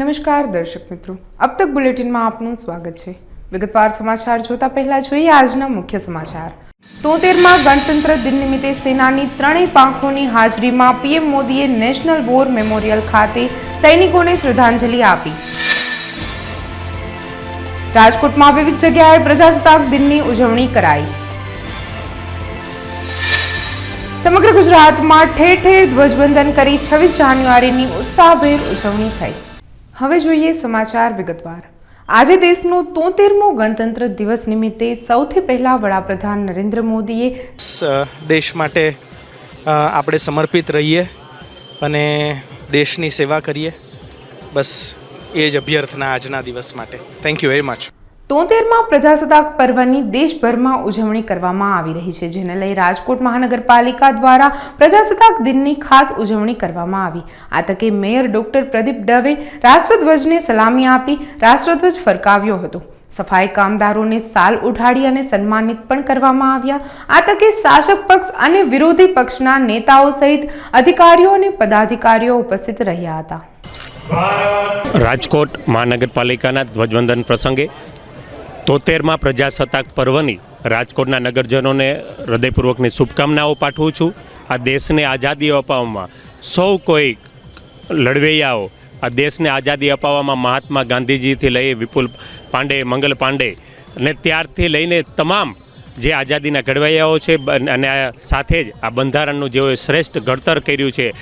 નમસ્કાર દર્શક મિત્રો, अब तक બુલેટિનમાં આપનું સ્વાગત છે। વિગતવાર સમાચાર જોતા પહેલા જોઈએ આજના મુખ્ય સમાચાર। 73માં ગણતંત્ર દિન નિમિત્તે સેનાની ત્રણેય પાંખોની હાજરીમાં પીએમ મોદીએ નેશનલ વોર મેમોરિયલ ખાતે સૈનિકોને શ્રદ્ધાંજલિ આપી। રાજકોટમાં વિવિધ જગ્યાએ પ્રજાસત્તાક દિનની ઉજવણી કરાઈ। સમગ્ર ગુજરાતમાં ઠેર ઠેર ધ્વજવંદન કરી 26 જાન્યુઆરીની ઉત્સાહભેર ઉજવણી થઈ। હવે જોઈએ સમાચાર વિગતવાર। આજે દેશનો 73મો ગણતંત્ર દિવસ નિમિત્તે સૌથી પહેલા વડાપ્રધાન નરેન્દ્ર મોદીએ દેશ માટે આપણે સમર્પિત રહીએ અને દેશની સેવા કરીએ, બસ એ જ અભ્યર્થના આજના દિવસ માટે। Thank you very much. 73માં પ્રજાસત્તાક પર્વની દેશભરમાં ઉજવણી કરવામાં આવી રહી છે, જેને લઈ રાજકોટ મહાનગરપાલિકા દ્વારા પ્રજાસત્તાક દિનની ખાસ ઉજવણી કરવામાં આવી। આ તકે મેયર ડોક્ટર પ્રદીપ દવે રાષ્ટ્રધ્વજને સલામી આપી રાષ્ટ્રધ્વજ ફરકાવ્યો હતો। સફાઈ કામદારોને સાલ ઉઠાડી અને સન્માનિત પણ કરવામાં આવ્યા। આ તકે શાસક પક્ષ અને વિરોધી પક્ષના નેતાઓ સહિત અધિકારીઓ અને પદાધિકારીઓ ઉપસ્થિત રહ્યા હતા। રાજકોટ મહાનગરપાલિકાના ધ્વજવંદન પ્રસંગે 73માં પ્રજાસત્તાક પર્વની રાજકોટના નગરજનોને હૃદયપૂર્વકની શુભકામનાઓ પાઠવું છું। આ દેશને આઝાદી અપાવવામાં સૌ કોઈ લડવૈયાઓ, આ દેશને આઝાદી અપાવવામાં મહાત્મા ગાંધીજીથી લઈ વિપુલ પાંડે, મંગલ પાંડે અને ત્યારથી લઈને તમામ જે આઝાદીના ઘડવૈયાઓ છે અને સાથે જ આ બંધારણનું જેઓએ શ્રેષ્ઠ ઘડતર કર્યું છે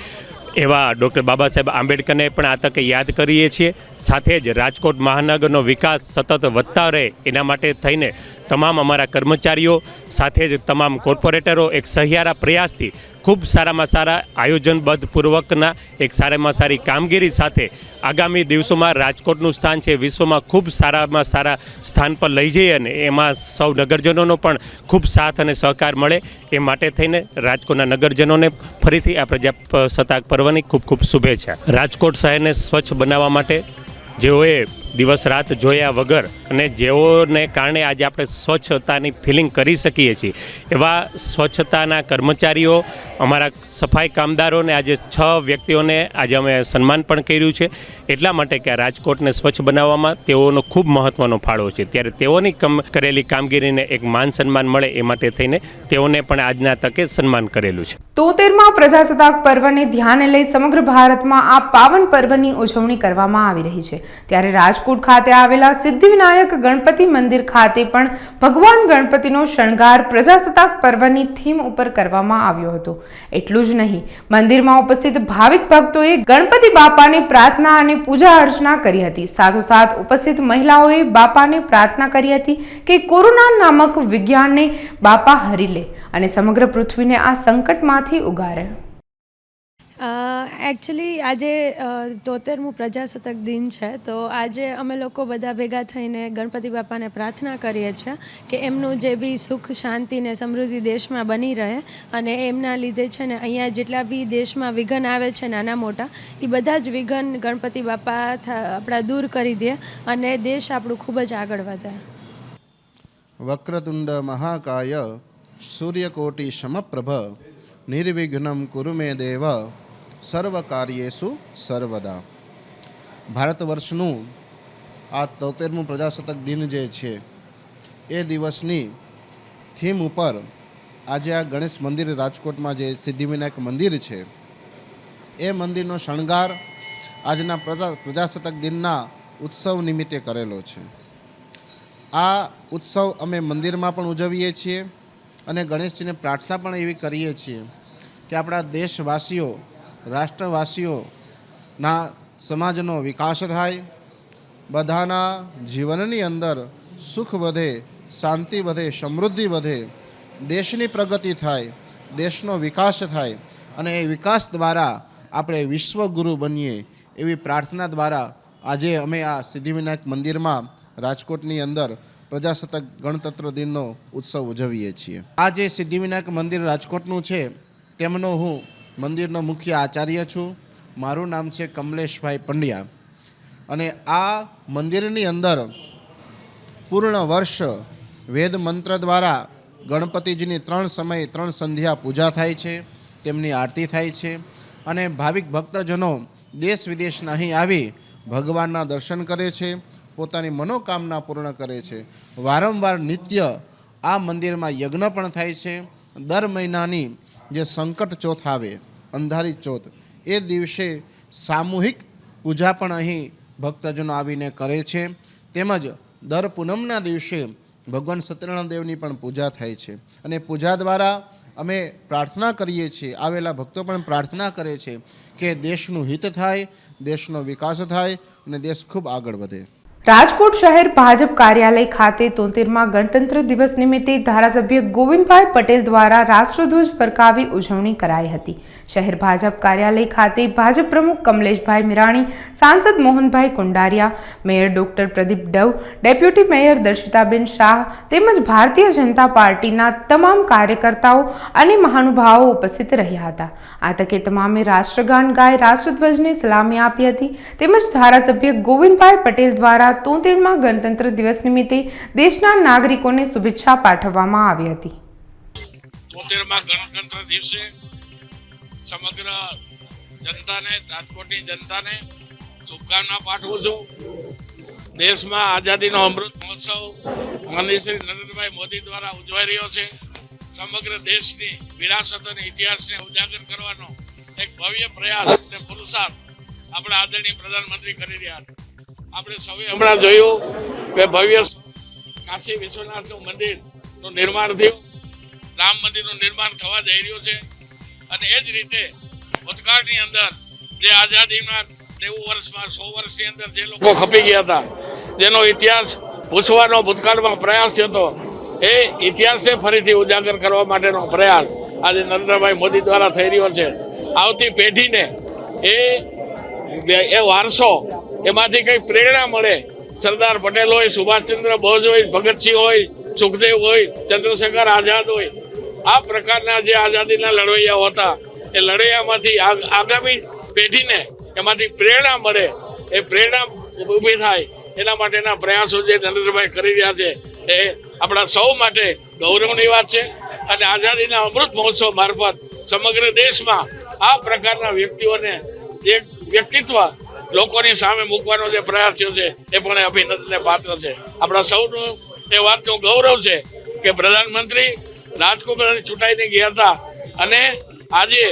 એવા ડૉક્ટર બાબા સાહેબ આંબેડકરને પણ આ તકે યાદ કરીએ છીએ। સાથે જ રાજકોટ મહાનગરનો વિકાસ સતત વધતા રહે એના માટે થઈને તમામ અમારા કર્મચારીઓ સાથે જ તમામ કોર્પોરેટરો એક સહિયારા પ્રયાસથી ખૂબ સારામાં સારા આયોજનબદ્ધ પૂર્વકના એક સારામાં સારી કામગીરી સાથે આગામી દિવસોમાં રાજકોટનું સ્થાન છે વિશ્વમાં ખૂબ સારામાં સારા સ્થાન પર લઈ જઈએ અને એમાં સૌ નગરજનોનો પણ ખૂબ સાથ અને સહકાર મળે એ માટે થઈને રાજકોટના નગરજનોને ફરીથી આ પ્રજાસત્તાક પર્વની ખૂબ ખૂબ શુભેચ્છા। રાજકોટ શહેરને સ્વચ્છ બનાવવા માટે જેઓએ દિવસ રાત જોયા વગર અને જેઓને કારણે આજે આપણે સ્વચ્છતાની ફિલિંગ કરી શકીએ છીએ એવા સ્વચ્છતાના કર્મચારીઓ, અમારા સફાઈ કામદારોને આજે 6 વ્યક્તિઓને આજે અમે સન્માન પણ કર્યું છે એટલા માટે કે આ રાજકોટને સ્વચ્છ બનાવવામાં તેઓનો ખૂબ મહત્ત્વનો ફાળો છે। ત્યારે તેઓની કરેલી કામગીરીને એક માન સન્માન મળે એ માટે થઈને તેઓને પણ આજના તકે સન્માન કરેલું છે। 73માં પ્રજાસત્તાક પર્વને ધ્યાને લઈ સમગ્ર ભારતમાં આ પાવન પર્વની ઉજવણી કરવામાં આવી રહી છે। ત્યારે રાજકોટ ખાતે આવેલા સિદ્ધિવિનાયક ગણપતિ મંદિર ખાતે પણ ભગવાન ગણપતિનો શણગાર પ્રજાસત્તાક પર્વની થીમ ઉપર કરવામાં આવ્યો હતો। એટલું જ નહીં, મંદિરમાં ઉપસ્થિત ભાવિક ભક્તોએ ગણપતિ બાપાને પ્રાર્થના અને પૂજા અર્ચના કરી હતી। સાથોસાથ ઉપસ્થિત મહિલાઓએ બાપાને પ્રાર્થના કરી હતી કે કોરોના નામક વિજ્ઞાનને બાપા હરી લે અને સમગ્ર પૃથ્વીને આ સંકટમાંથી ઉગારે। એકચ્યુઅલી આજે 73મું પ્રજાસત્તાક દિન છે, તો આજે અમે લોકો બધા ભેગા થઈને ગણપતિ બાપાને પ્રાર્થના કરીએ છીએ કે એમનું જે બી સુખ, શાંતિ ને સમૃદ્ધિ દેશમાં બની રહે અને એમના લીધે છે ને અહીંયા જેટલા બી દેશમાં વિઘ્ન આવે છે નાના મોટા, એ બધા જ વિઘ્ન ગણપતિ બાપા આપણા દૂર કરી દે અને દેશ આપણું ખૂબ જ આગળ વધે। વક્રતુંડ મહાકાય સૂર્યકોટિ સમપ્રભ નિર્વિઘ્નમ કુરુ મે દેવ સર્વ કાર્યેષુ સર્વદા। ભારત વર્ષનું આ 73મું પ્રજાસત્તાક દિન જે છે એ દિવસની થીમ ઉપર આજે આ ગણેશ મંદિર રાજકોટમાં જે સિદ્ધિવિનાયક મંદિર છે એ મંદિરનો શણગાર આજના પ્રજાસત્તાક દિનના ઉત્સવ નિમિત્તે કરેલો છે। આ ઉત્સવ અમે મંદિરમાં પણ ઉજવીએ છીએ અને ગણેશજીને પ્રાર્થના પણ એવી કરીએ છીએ કે આપણા દેશવાસીઓ, રાષ્ટ્રવાસીઓના સમાજનો વિકાસ થાય, બધાના જીવનની અંદર સુખ વધે, શાંતિ વધે, સમૃદ્ધિ વધે, દેશની પ્રગતિ થાય, દેશનો વિકાસ થાય અને એ વિકાસ દ્વારા આપણે વિશ્વગુરુ બનીએ એવી પ્રાર્થના દ્વારા આજે અમે આ સિદ્ધિવિનાયક મંદિરમાં રાજકોટની અંદર પ્રજાસત્તાક ગણતંત્ર દિનનો ઉત્સવ ઉજવીએ છીએ। આ જે સિદ્ધિવિનાયક મંદિર રાજકોટનું છે તેમનો હું મંદિરનો મુખ્ય આચાર્ય છું। મારું નામ છે કમલેશભાઈ પંડ્યા અને આ મંદિરની અંદર પૂર્ણ વર્ષ વેદ મંત્ર દ્વારા ગણપતિજીની 3 સમય 3 સંધ્યા પૂજા થાય છે, તેમની આરતી થાય છે અને ભાવિક ભક્તજનો દેશ વિદેશના અહીં આવી ભગવાનના દર્શન કરે છે, પોતાની મનોકામના પૂર્ણ કરે છે. વારંવાર નિત્ય આ મંદિરમાં યજ્ઞ પણ થાય છે. દર મહિનાની જે સંકટ ચોથ આવે, અંધારી ચોથ, એ દિવસે સામૂહિક પૂજા પણ અહીં ભક્તજનો આવીને કરે છે. તેમજ દર પૂનમના દિવસે ભગવાન સત્યનારાયણ દેવની પણ પૂજા થાય છે અને પૂજા દ્વારા અમે પ્રાર્થના કરીએ છીએ, આવેલા ભક્તો પણ પ્રાર્થના કરે છે કે દેશનું હિત થાય, દેશનો વિકાસ થાય અને દેશ ખૂબ આગળ વધે. રાજકોટ શહેર ભાજપ કાર્યાલય ખાતે 73મા ગણતંત્ર દિવસ નિમિત્તે ધારાસભ્ય ગોવિંદભાઈ પટેલ દ્વારા રાષ્ટ્રધ્વજ ફરકાવી ઉજવણી કરાઈ હતી. શહેર ભાજપ કાર્યાલય ખાતે ભાજપ પ્રમુખ કમલેશભાઈ મીરાણી, સાંસદ Mohanbhai Kundariya, mayor doctor Pradeep Dav, deputy mayor Darshitaben Shah તેમજ ભારતીય જનતા પાર્ટીના તમામ કાર્યકર્તાઓ અને મહાનુભાવો ઉપસ્થિત રહ્યા હતા. આ તકે તમામે રાષ્ટ્રગાન ગાઈ રાષ્ટ્રધ્વજને સલામી આપી હતી. તેમજ ધારાસભ્ય ગોવિંદભાઈ પટેલ દ્વારા 73મા ગણતંત્ર દિવસ નિમિત્તે દેશના નાગરિકોને શુભેચ્છા પાઠવવામાં આવી હતી. 73મા ગણતંત્ર દિવસે સમગ્ર જનતાને, રાજકોટની જનતાને શુભકામના પાઠવું છું. દેશમાં આઝાદીનો અમૃત મહોત્સવ માનનીય શ્રી નરેન્દ્રભાઈ મોદી દ્વારા ઉજવાઈ રહ્યો છે. સમગ્ર દેશની વિરાસત અને ઇતિહાસને ઉજાગર કરવાનો એક ભવ્ય પ્રયાસ અને પુરુષાર્થ આપણા આદરણીય પ્રધાનમંત્રી કરી રહ્યા છે. આપણે સૌએ હમણાં જોયું કે ભવ્ય કાશી વિશ્વનાથનું મંદિરનું નિર્માણ થયું, રામ મંદિરનું નિર્માણ થવા જઈ રહ્યું છે. અને એ જ રીતે ભૂતકાળની અંદર જે આઝાદીના 90 વર્ષમાં 100 વર્ષની અંદર જે લોકો ખપી ગયા હતા, જેનો ઇતિહાસ પૂછવાનો ભૂતકાળમાં પ્રયાસ થયો હતો, એ ઇતિહાસને ફરીથી ઉજાગર કરવા માટેનો પ્રયાસ આજે નરેન્દ્રભાઈ મોદી દ્વારા થઈ રહ્યો છે. આવતી પેઢીને એ વારસો, એમાંથી કંઈક પ્રેરણા મળે. સરદાર પટેલ હોય, સુભાષચંદ્ર બોઝ હોય, ભગતસિંહ હોય, સુખદેવ હોય, ચંદ્રશેખર આઝાદ હોય, આ પ્રકારના જે આઝાદીના લડવૈયાઓ હતા, એ લડવૈયામાંથી આગામી પેઢીને એમાંથી પ્રેરણા મળે, એ પ્રેરણા ઊભી થાય, એના માટેના પ્રયાસો જે નરેન્દ્રભાઈ કરી રહ્યા છે એ આપણા સૌ માટે ગૌરવની વાત છે. અને આઝાદીના અમૃત મહોત્સવ મારફત સમગ્ર દેશમાં આ પ્રકારના વ્યક્તિઓને એક વ્યક્તિત્વ લોકોની સામે મૂકવાનો જે પ્રયાસ થયો છે એ પણ અભિનંદનને પાત્ર છે. આપણા સૌનું એ વાતનું ગૌરવ છે કે પ્રધાનમંત્રી રાજકોટમાં ચૂંટાઈને ગયા હતા અને આજે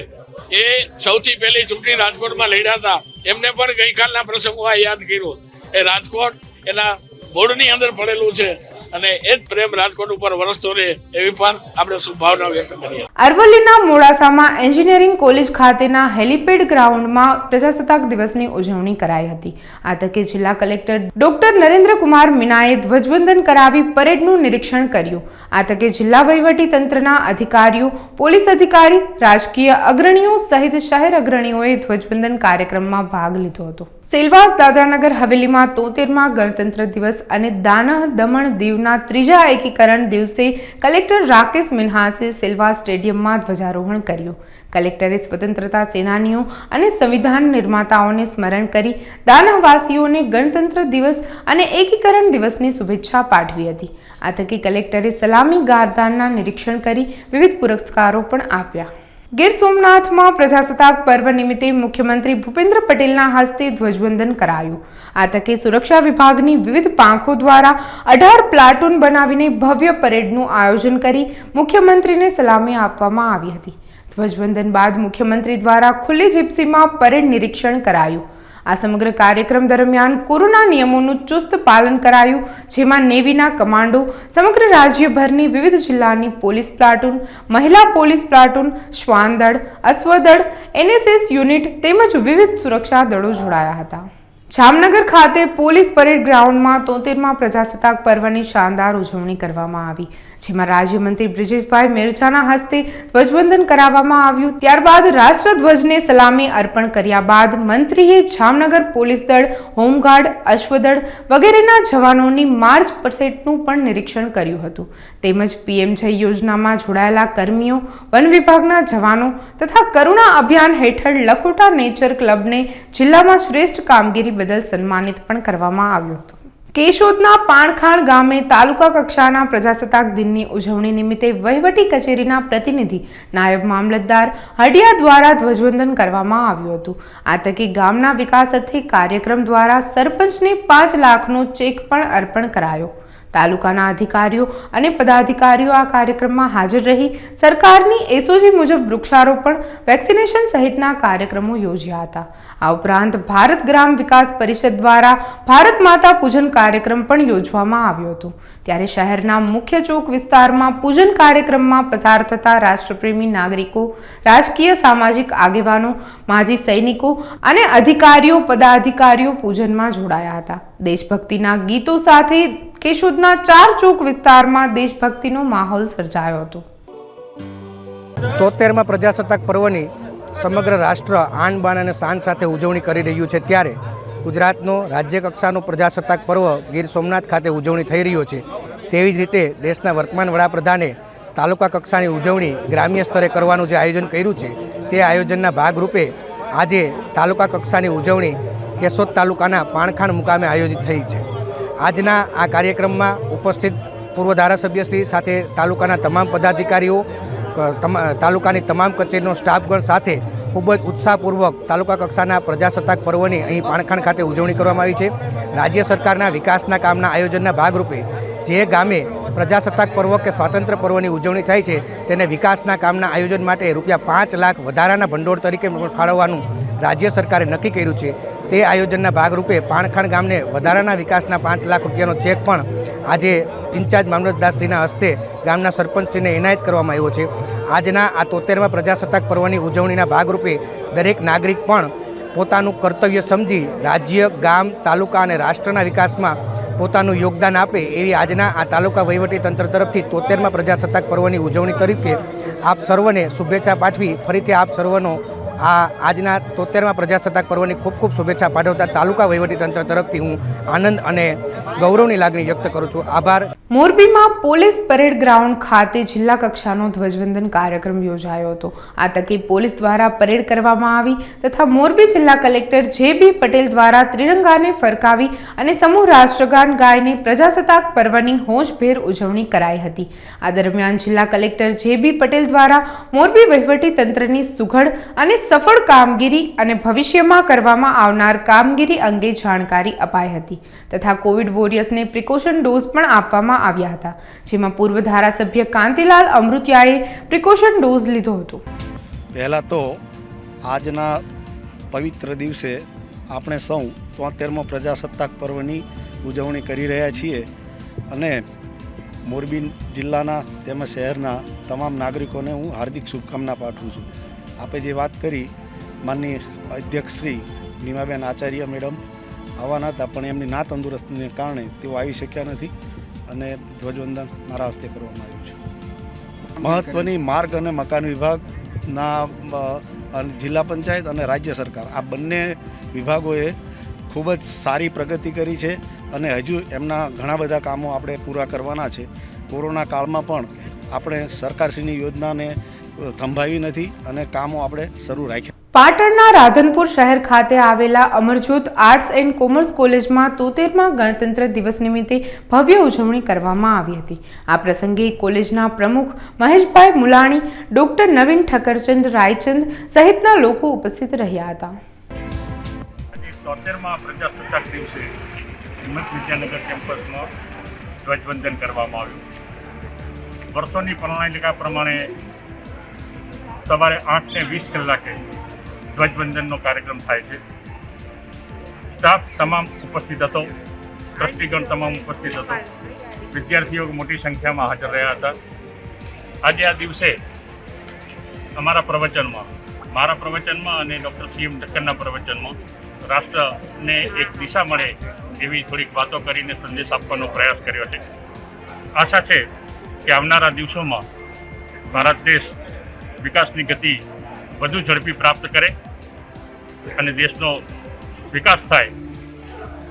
એ સૌથી પહેલી ચૂંટણી રાજકોટમાં લડ્યા હતા. એમને પણ ગઈકાલના પ્રસંગોમાં યાદ કર્યું. એ રાજકોટ એના મૂળની અંદર પડેલું છે અને એ જ પ્રેમ રાજકોટ ઉપર વરસતો રહે એવી પણ આપણે શુભભાવના વ્યક્ત કરીએ. અરવલ્લીના મોડાસામાં એન્જિનિયરિંગ કોલેજ ખાતેના હેલિપેડ ગ્રાઉન્ડમાં પ્રજાસત્તાક દિવસની ઉજવણી કરાઈ હતી. આ તકે જિલ્લા કલેક્ટર ડોક્ટર નરેન્દ્રકુમાર મીનાએ ધ્વજવંદન કરાવી પરેડનું નિરીક્ષણ કર્યું. આ તકે જિલ્લા વહીવટી તંત્રના અધિકારીઓ, પોલીસ અધિકારી, રાજકીય અગ્રણીઓ સહિત શહેર અગ્રણીઓએ ધ્વજવંદન કાર્યક્રમમાં ભાગ લીધો હતો. સેલવાસ દાદરાનગર હવેલીમાં 73મા ગણતંત્ર દિવસ અને દાનહ દમણ દીવના ત્રીજા એકીકરણ દિવસે કલેક્ટર રાકેશ મિન્હાસે સેલવાસ સ્ટેડિયમમાં ધ્વજારોહણ કર્યું. કલેક્ટરે સ્વતંત્રતા સેનાનીઓ અને સંવિધાન નિર્માતાઓને સ્મરણ કરી દાનહવાસીઓને ગણતંત્ર દિવસ અને એકીકરણ દિવસની શુભેચ્છા પાઠવી હતી. આ તકે કલેક્ટરે સલામી ગારદાનના નિરીક્ષણ કરી વિવિધ પુરસ્કારો પણ આપ્યા. ગીર સોમનાથમાં પ્રજાસત્તાક પર્વ નિમિત્તે મુખ્યમંત્રી ભૂપેન્દ્ર પટેલના હસ્તે ધ્વજવંદન કરાયું. આ તકે સુરક્ષા વિભાગની વિવિધ પાંખો દ્વારા 18 પ્લાટૂન બનાવીને ભવ્ય પરેડનું આયોજન કરી મુખ્યમંત્રીને સલામી આપવામાં આવી હતી. ધ્વજવંદન બાદ મુખ્યમંત્રી દ્વારા ખુલ્લી જીપ્સીમાં પરેડ નિરીક્ષણ કરાયું. આ સમગ્ર કાર્યક્રમ દરમિયાન કોરોના નિયમોનું ચુસ્ત પાલન કરાયું, જેમાં નેવીના કમાન્ડો, સમગ્ર રાજ્યભરની વિવિધ જિલ્લાની પોલીસ પ્લાટૂન, મહિલા પોલીસ પ્લાટૂન, શ્વાન દળ, અશ્વદળ, એનએસએસ યુનિટ તેમજ વિવિધ સુરક્ષા દળો જોડાયા હતા. જામનગર ખાતે પોલીસ પરેડ ગ્રાઉન્ડમાં 73મા પ્રજાસત્તાક પર્વની શાનદાર ઉજવણી કરવામાં આવી, જેમાં રાજ્યમંત્રી બ્રિજેશભાઈ મેરજાના હસ્તે ધ્વજવંદન કરાવવામાં આવ્યું. ત્યારબાદ રાષ્ટ્રધ્વજને સલામી અર્પણ કર્યા બાદ મંત્રીએ જામનગર પોલીસ દળ, હોમગાર્ડ, અશ્વદળ વગેરેના જવાનોની માર્ચ પરેડનું પણ નિરીક્ષણ કર્યું હતું. તેમજ પીએમ જય યોજનામાં જોડાયેલા કર્મીઓ, વન વિભાગના જવાનો તથા કરુણા અભિયાન હેઠળ લખોટા નેચર ક્લબને જિલ્લામાં શ્રેષ્ઠ કામગીરી બદલ સન્માનિત પણ કરવામાં આવ્યું હતું. કેશોદના પાણખાણ ગામે તાલુકા કક્ષાના પ્રજાસત્તાક દિનની ઉજવણી નિમિત્તે વહીવટી કચેરીના પ્રતિનિધિ નાયબ મામલતદાર હડિયા દ્વારા ધ્વજવંદન કરવામાં આવ્યું હતું. આ તકે ગામના વિકાસ અર્થે કાર્યક્રમ દ્વારા સરપંચને 5 લાખનો ચેક પણ અર્પણ કરાયો. તાલુકાના અધિકારીઓ અને પદાધિકારીઓ આ કાર્યક્રમમાં હાજર રહી સરકારની એસઓજી મુજબ વૃક્ષારોપણ, વેક્સિનેશન સહિતના કાર્યક્રમો યોજ્યા હતા. આ ઉપરાંત ભારત ગ્રામ વિકાસ પરિષદ દ્વારા ભારત માતા પૂજન કાર્યક્રમ પણ યોજવામાં આવ્યો હતો. ત્યારે શહેરના મુખ્ય ચોક વિસ્તારમાં પૂજન કાર્યક્રમમાં પસાર થતા રાષ્ટ્રપ્રેમી નાગરિકો, રાજકીય સામાજિક આગેવાનો, માજી સૈનિકો અને અધિકારીઓ, પદાધિકારીઓ પૂજનમાં જોડાયા હતા. દેશભક્તિના ગીતો સાથે કેશોદના 4 ચોક વિસ્તારમાં દેશભક્તિનો માહોલ સર્જાયો હતો. 73મા પ્રજાસત્તાક પર્વની સમગ્ર રાષ્ટ્ર આન બાન અને શાન સાથે ઉજવણી કરી રહ્યું છે. ત્યારે ગુજરાતનો રાજ્ય કક્ષાનો પ્રજાસત્તાક પર્વ ગીર સોમનાથ ખાતે ઉજવણી થઈ રહ્યો છે. તેવી જ રીતે દેશના વર્તમાન વડાપ્રધાને તાલુકા કક્ષાની ઉજવણી ગ્રામ્ય સ્તરે કરવાનું જે આયોજન કર્યું છે તે આયોજનના ભાગરૂપે આજે તાલુકા કક્ષાની ઉજવણી કેશોદ તાલુકાના પાણખાણ મુકામે આયોજિત થઈ છે. આજના આ કાર્યક્રમમાં ઉપસ્થિત પૂર્વ ધારાસભ્યશ્રી સાથે તાલુકાના તમામ પદાધિકારીઓ, તાલુકાની તમામ કચેરીનો સ્ટાફગણ સાથે ખૂબ જ ઉત્સાહપૂર્વક તાલુકા કક્ષાના પ્રજાસત્તાક પર્વની અહીં પાણખાણ ખાતે ઉજવણી કરવામાં આવી છે. રાજ્ય સરકારના વિકાસના કામના આયોજનના ભાગરૂપે જે ગામે પ્રજાસત્તાક પર્વ કે સ્વાતંત્ર્ય પર્વની ઉજવણી થાય છે તેને વિકાસના કામના આયોજન માટે ₹5 લાખ વધારાના ભંડોળ તરીકે ફાળવવાનું રાજ્ય સરકારે નક્કી કર્યું છે. તે આયોજનના ભાગરૂપે પાણખાણ ગામને વધારાના વિકાસના ₹5 લાખ રૂપિયાનો ચેક પણ આજે ઇન્ચાર્જ મામલતદારશ્રીના હસ્તે ગામના સરપંચશ્રીને એનાયત કરવામાં આવ્યો છે. આજના આ 73મા પ્રજાસત્તાક પર્વની ઉજવણીના ભાગરૂપે દરેક નાગરિક પણ પોતાનું કર્તવ્ય સમજી રાજ્ય, ગામ, તાલુકા અને રાષ્ટ્રના વિકાસમાં પોતાનું યોગદાન આપે એવી આજના આ તાલુકા વહીવટીતંત્ર તરફથી 73મા પ્રજાસત્તાક પર્વની ઉજવણી તરીકે આપ સર્વને શુભેચ્છા પાઠવી ફરીથી આપ સર્વનો આજના 73મા પ્રજાસત્તાક પર્વની ખૂબ ખૂબ શુભેચ્છા પાઠવતા તાલુકા વહીવટીતંત્ર તરફથી હું આનંદ અને ગૌરવની લાગણી વ્યક્ત કરું છું. આભાર. મોરબીમાં પોલીસ પરેડ ગ્રાઉન્ડ ખાતે જિલ્લા કક્ષાનો ધ્વજવંદન કાર્યક્રમ યોજાયો હતો. આ તકે પોલીસ દ્વારા પરેડ કરવામાં આવી તથા મોરબી જિલ્લા કલેક્ટર જે.બી. પટેલ દ્વારા ત્રિરંગાને ફરકાવી અને સમૂહ રાષ્ટ્રગાન ગાઈને પ્રજાસત્તાક પર્વની હોંશભેર ઉજવણી કરાઈ હતી. આ દરમિયાન જિલ્લા કલેક્ટર જે.બી. પટેલ દ્વારા મોરબી વહીવટી તંત્રની સુઘડ અને સફળ કામગીરી અને ભવિષ્યમાં કરવામાં આવનાર કામગીરી અંગે જાણકારી અપાઈ હતી તથા કોવિડ વોરિયર્સને પ્રિકોશન ડોઝ પણ આપવામાં આવ્યા હતા, જેમાં પૂર્વ ધારાસભ્ય કાંતિલાલ અમૃતિયાએ પ્રિકોશન ડોઝ લીધો હતો. પહેલાં તો આજના પવિત્ર દિવસે આપણે સૌ 73મા પ્રજાસત્તાક પર્વની ઉજવણી કરી રહ્યા છીએ અને મોરબી જિલ્લાના તેમજ શહેરના તમામ નાગરિકોને હું હાર્દિક શુભકામના પાઠવું છું. આપે જે વાત કરી, માનનીય અધ્યક્ષ શ્રી નીમાબેન આચાર્ય મેડમ આવવાના હતા પણ એમની ના તંદુરસ્તીને કારણે તેઓ આવી શક્યા નથી અને ધ્વજવંદન મારા હસ્તે કરવામાં આવ્યું છે. મહત્ત્વની માર્ગ અને મકાન વિભાગના જિલ્લા પંચાયત અને રાજ્ય સરકાર આ બંને વિભાગોએ ખૂબ જ સારી પ્રગતિ કરી છે અને હજુ એમના ઘણા બધા કામો આપણે પૂરા કરવાના છે. કોરોના કાળમાં પણ આપણે સરકારશ્રીની યોજનાને થંભાવી નથી અને કામો આપણે શરૂ રાખ્યા. પાટણના રાધનપુર શહેર ખાતે આવેલા અમરજ્યોત આર્ટ્સ એન્ડ કોમર્સ કોલેજમાં 73મા ગણતંત્ર દિવસ નિમિત્તે ભવ્ય ઉજવણી કરવામાં આવી હતી. આ પ્રસંગે કોલેજના પ્રમુખ મહેશભાઈ મુલાણી, ડોક્ટર નવીન ઠક્કરચંદ રાયચંદ સહિતના લોકો ઉપસ્થિત રહ્યા હતા. 73મા પ્રજાસત્તાક દિવસે હિંમત વિદ્યાનગર કેમ્પસમાં ધ્વજવંદન કરવામાં આવ્યું. વર્ષોની પ્રણાલિકા પ્રમાણે સવારે 8:20 કલાકે ધ્વજવંદનનો કાર્યક્રમ થાય છે. સ્ટાફ તમામ ઉપસ્થિત હતો, ટ્રસ્ટીગણ તમામ ઉપસ્થિત હતો, વિદ્યાર્થીઓ મોટી સંખ્યામાં હાજર રહ્યા હતા. આજે આ દિવસે મારા પ્રવચનમાં અને ડૉક્ટર CM ઠક્કરના પ્રવચનમાં રાષ્ટ્રને એક દિશા મળે એવી થોડીક વાતો કરીને સંદેશ આપવાનો પ્રયાસ કર્યો છે. આશા છે કે આવનારા દિવસોમાં ભારત દેશ વિકાસની ગતિ વધુ ઝડપી પ્રાપ્ત કરે અને દેશનો વિકાસ થાય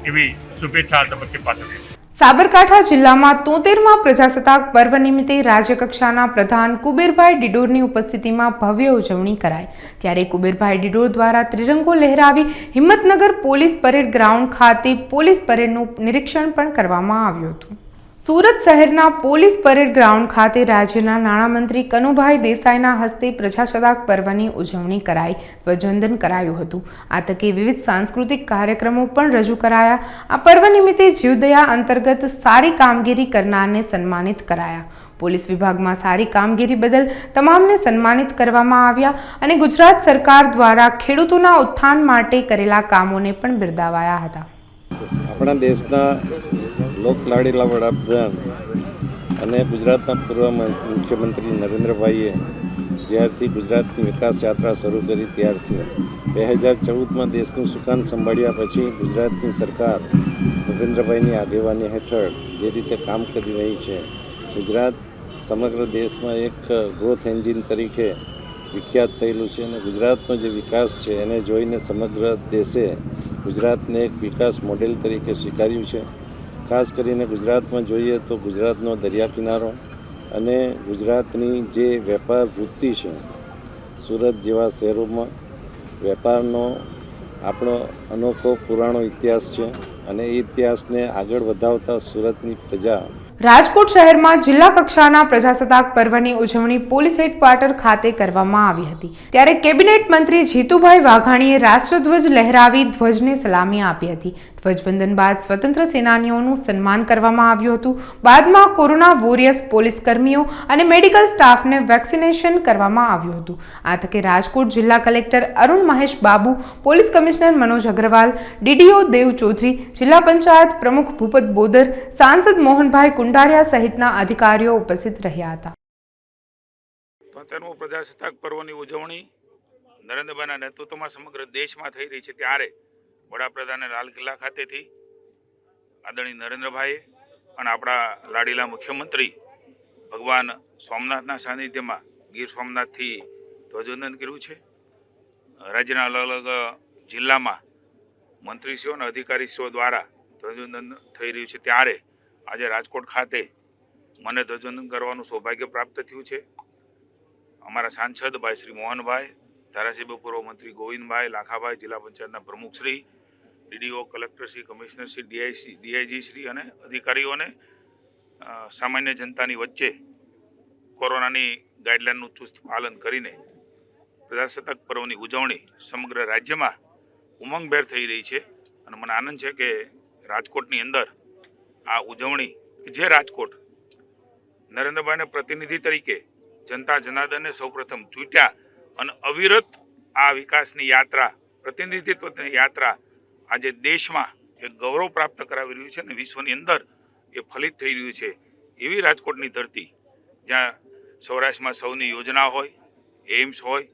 એવી શુભેચ્છા તબક્કે પાઠવીએ. સાબરકાંઠા જિલ્લામાં 73મા પ્રજાસત્તાક પર્વ નિમિત્તે રાજ્યકક્ષાના પ્રધાન કુબેરભાઈ ડિડોરની ઉપસ્થિતિમાં ભવ્ય ઉજવણી કરાઈ. ત્યારે કુબેરભાઈ ડિડોર દ્વારા ત્રિરંગો લહેરાવી હિંમતનગર પોલીસ પરેડ ગ્રાઉન્ડ ખાતે પોલીસ પરેડનું નિરીક્ષણ પણ કરવામાં આવ્યું હતું. સુરત શહેરના પોલીસ પરેડ ગ્રાઉન્ડ ખાતે રાજ્યના નાણામંત્રી કનુભાઈ દેસાઈના હસ્તે પ્રજાસત્તાક પર્વની ઉજવણી કરાઈ, ધ્વજવંદન કરાયું હતું. આ તકે વિવિધ સાંસ્કૃતિક કાર્યક્રમો પણ રજૂ કરાયા. આ પર્વ નિમિત્તે જીવદયા અંતર્ગત સારી કામગીરી કરનારને સન્માનિત કરાયા. પોલીસ વિભાગમાં સારી કામગીરી બદલ તમામને સન્માનિત કરવામાં આવ્યા અને ગુજરાત સરકાર દ્વારા ખેડૂતોના ઉત્થાન માટે કરેલા કામોને પણ બિરદાવાયા હતા. આપણા દેશના લોકલાડીલા વડાપ્રધાન અને ગુજરાતના પૂર્વ મુખ્યમંત્રી નરેન્દ્રભાઈએ જ્યારથી ગુજરાતની વિકાસ યાત્રા શરૂ કરી ત્યારથી 2014માં દેશનું સુકાન સંભાળ્યા પછી ગુજરાતની સરકાર ભૂપેન્દ્રભાઈની આગેવાની હેઠળ જે રીતે કામ કરી રહી છે, ગુજરાત સમગ્ર દેશમાં એક ગ્રોથ એન્જિન તરીકે વિખ્યાત થયેલું છે અને ગુજરાતનો જે વિકાસ છે એને જોઈને સમગ્ર દેશે ગુજરાતને એક વિકાસ મોડેલ તરીકે સ્વીકાર્યું છે. ખાસ કરીને ગુજરાતમાં જોઈએ તો ગુજરાતનો દરિયા કિનારો અને ગુજરાતની જે વેપાર વૃત્તિ છે, સુરત જેવા શહેરોમાં વેપારનો આપણો અનોખો પુરાણો ઇતિહાસ છે અને એ ઇતિહાસને આગળ વધાવતા સુરતની પ્રજા. રાજકોટ શહેરમાં જિલ્લા કક્ષાના પ્રજાસત્તાક પર્વની ઉજવણી પોલીસ હેડક્વાર્ટર ખાતે કરવામાં આવી હતી. ત્યારે કેબિનેટ મંત્રી જીતુભાઈ વાઘાણીએ રાષ્ટ્રધ્વજ લહેરાવી ધ્વજને સલામી આપી હતી. ધ્વજવંદન બાદ સ્વતંત્ર સેનાનીઓનું સન્માન કરવામાં આવ્યું હતું. બાદમાં કોરોના વોરિયર્સ પોલીસ કર્મીઓ અને મેડિકલ સ્ટાફને વેક્સિનેશન કરવામાં આવ્યું હતું. આ તકે રાજકોટ જિલ્લા collector Arun Mahesh Babu, police commissioner Manoj Agrawal, DDO Dev Chaudhary, જિલ્લા પંચાયત પ્રમુખ ભૂપત બોદર, સાંસદ મોહનભાઈ કુંડારિયા સહિતના અધિકારીઓ ઉપસ્થિત રહ્યા હતા. 73મો પ્રજાસત્તાક પર્વની ઉજવણી નરેન્દ્રભાઈના નેતૃત્વમાં સમગ્ર દેશમાં થઈ રહી છે. ત્યારે વડાપ્રધાને લાલ કિલ્લા ખાતેથી આદરણીય નરેન્દ્રભાઈએ અને આપણા લાડીલા મુખ્યમંત્રી ભગવાન સોમનાથના સાનિધ્યમાં ગીર સોમનાથથી ધ્વજવંદન કર્યું છે. રાજ્યના અલગ અલગ જિલ્લામાં મંત્રીશ્રીઓ અને અધિકારીશ્રીઓ દ્વારા ધ્વજવંદન થઈ રહ્યું છે. ત્યારે આજે રાજકોટ ખાતે મને ધ્વજવંદન કરવાનું સૌભાગ્ય પ્રાપ્ત થયું છે. અમારા સાંસદ ભાઈ શ્રી મોહનભાઈ, ધારાસભ્ય પૂર્વ મંત્રી ગોવિંદભાઈ, લાખાભાઈ, જિલ્લા પંચાયતના પ્રમુખશ્રી, ડીડીઓ, કલેક્ટરશ્રી, કમિશનરશ્રી, ડીઆઈજીશ્રી અને અધિકારીઓને સામાન્ય જનતાની વચ્ચે કોરોનાની ગાઈડલાઇનનું ચુસ્ત પાલન કરીને પ્રજાસત્તાક પર્વની ઉજવણી સમગ્ર રાજ્યમાં ઉમંગભેર થઈ રહી છે. અને મને આનંદ છે કે રાજકોટની અંદર આ ઉજવણી, જે રાજકોટ નરેન્દ્રભાઈને પ્રતિનિધિ તરીકે જનતા જનાર્દનને સૌપ્રથમ ચૂંટ્યા અને અવિરત આ વિકાસની યાત્રા, પ્રતિનિધિત્વની યાત્રા આજે દેશમાં એક ગૌરવ પ્રાપ્ત કરાવી રહ્યું છે અને વિશ્વની અંદર એ ફલિત થઈ રહ્યું છે. એવી રાજકોટની ધરતી જ્યાં સૌરાષ્ટ્રમાં સૌની યોજના હોય, એઇમ્સ હોય,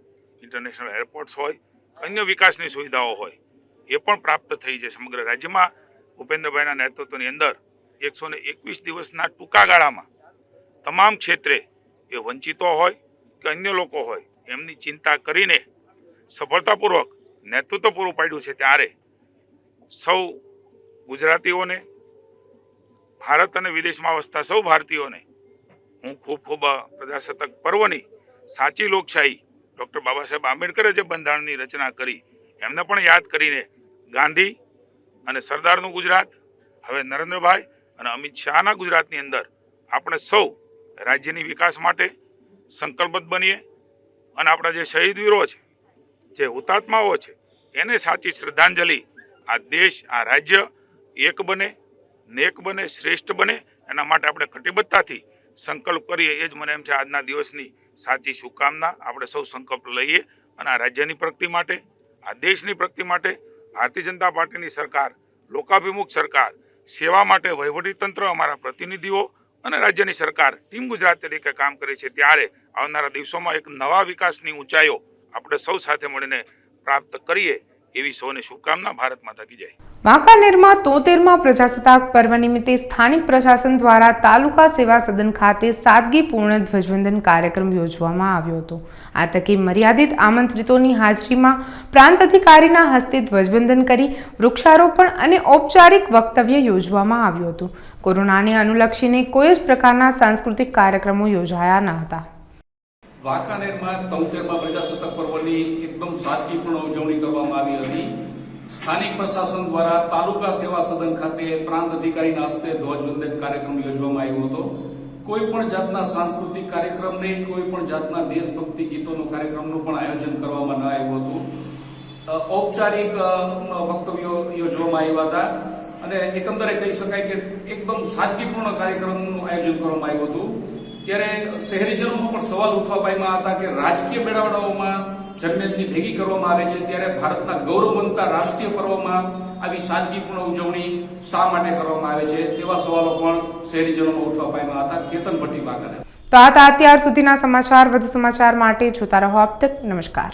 ઇન્ટરનેશનલ એરપોર્ટ્સ હોય, અન્ય વિકાસની સુવિધાઓ હોય, એ પણ પ્રાપ્ત થઈ છે. સમગ્ર રાજ્યમાં ભૂપેન્દ્રભાઈના નેતૃત્વની અંદર 121 દિવસના ટૂંકા ગાળામાં તમામ ક્ષેત્રે એ વંચિતો હોય કે અન્ય લોકો હોય એમની ચિંતા કરીને સફળતાપૂર્વક નેતૃત્વ પૂરું પાડ્યું છે. ત્યારે સૌ ગુજરાતીઓને, ભારત અને વિદેશમાં વસતા સૌ ભારતીયોને હું ખૂબ ખૂબ પ્રજાસત્તાક પર્વની સાચી લોકશાહી ડૉક્ટર બાબા સાહેબ આંબેડકરે જે બંધારણની રચના કરી એમને પણ યાદ કરીને ગાંધી અને સરદારનું ગુજરાત, હવે નરેન્દ્રભાઈ અને અમિત શાહના ગુજરાતની અંદર આપણે સૌ રાજ્યની વિકાસ માટે સંકલ્પબદ્ધ બનીએ અને આપણા જે શહીદવીરો છે, જે હુતાત્માઓ છે, એને સાચી શ્રદ્ધાંજલિ આ દેશ, આ રાજ્ય એક બને, નેક બને, શ્રેષ્ઠ બને, એના માટે આપણે કટિબદ્ધતાથી સંકલ્પ કરીએ. એ જ મને એમ છે આજના દિવસની સાચી શુભકામના. આપણે સૌ સંકલ્પ લઈએ અને આ રાજ્યની પ્રગતિ માટે, આ દેશની પ્રગતિ માટે ભારતીય જનતા પાર્ટીની સરકાર, લોકાભિમુખ સરકાર, સેવા માટે વહીવટીતંત્ર, અમારા પ્રતિનિધિઓ અને રાજ્યની સરકાર ટીમ ગુજરાત તરીકે કામ કરે છે. ત્યારે આવનારા દિવસોમાં એક નવા વિકાસની ઊંચાઈઓ આપણે સૌ સાથે મળીને પ્રાપ્ત કરીએ એવી સૌને શુભકામના. ભારત માતા કી જય. વાંકાનેરમાં 73મા પ્રજાસત્તાક પર્વ નિમિત્તે સ્થાનિક પ્રશાસન દ્વારા તાલુકા સેવા સદન ખાતે સાદગીપૂર્ણ ધ્વજવંદન કાર્યક્રમ યોજવામાં આવ્યો હતો. આ તકે મર્યાદિત આમંત્રિતોની હાજરીમાં પ્રાંત અધિકારીના હસ્તે ધ્વજવંદન કરી વૃક્ષારોપણ અને ઔપચારિક વક્તવ્ય યોજવામાં આવ્યું હતું. કોરોનાને અનુલક્ષીને કોઈ જ પ્રકારના સાંસ્કૃતિક કાર્યક્રમો યોજાયા ન હતા. વાંકાનેરમાં 73મા પ્રજાસત્તાક પર્વની એકદમ સાદગીપૂર્ણ ઉજવણી કરવામાં આવી હતી. સ્થાનિક પ્રશાસન દ્વારા તાલુકા સેવા સદન ખાતે પ્રાંત અધિકારીના હસ્તે ધ્વજવંદન કાર્યક્રમ યોજવામાં આવ્યો હતો. કોઈ પણ જાતના સાંસ્કૃતિક કાર્યક્રમ નહીં, કોઈ પણ જાતના દેશભક્તિ ગીતોનો કાર્યક્રમનું પણ આયોજન કરવામાં ન આવ્યું હતું. ઔપચારિક વક્તવ્યો યોજવામાં આવ્યા હતા અને એકંદરે કહી શકાય કે એકદમ સાદગીપૂર્ણ કાર્યક્રમનું આયોજન કરવામાં આવ્યું હતું. ત્યારે શહેરીજનોમાં પણ સવાલ ઉઠવા પામ્યા હતા કે રાજકીય મેળાવડાઓમાં જન્મેદની ભેગી કરવામાં આવે છે, ત્યારે ભારતના ગૌરવવંતા રાષ્ટ્રીય પર્વમાં આવી સાદગીપૂર્ણ ઉજવણી શા માટે કરવામાં આવે છે તેવા સવાલો પણ શહેરીજનોમાં ઉઠવા પામ્યા હતા. કેતન ભટ્ટી, વાંકાનેર. તો આ હતા અત્યાર સુધીના સમાચાર. વધુ સમાચાર માટે જોતા રહો આપ તક. નમસ્કાર.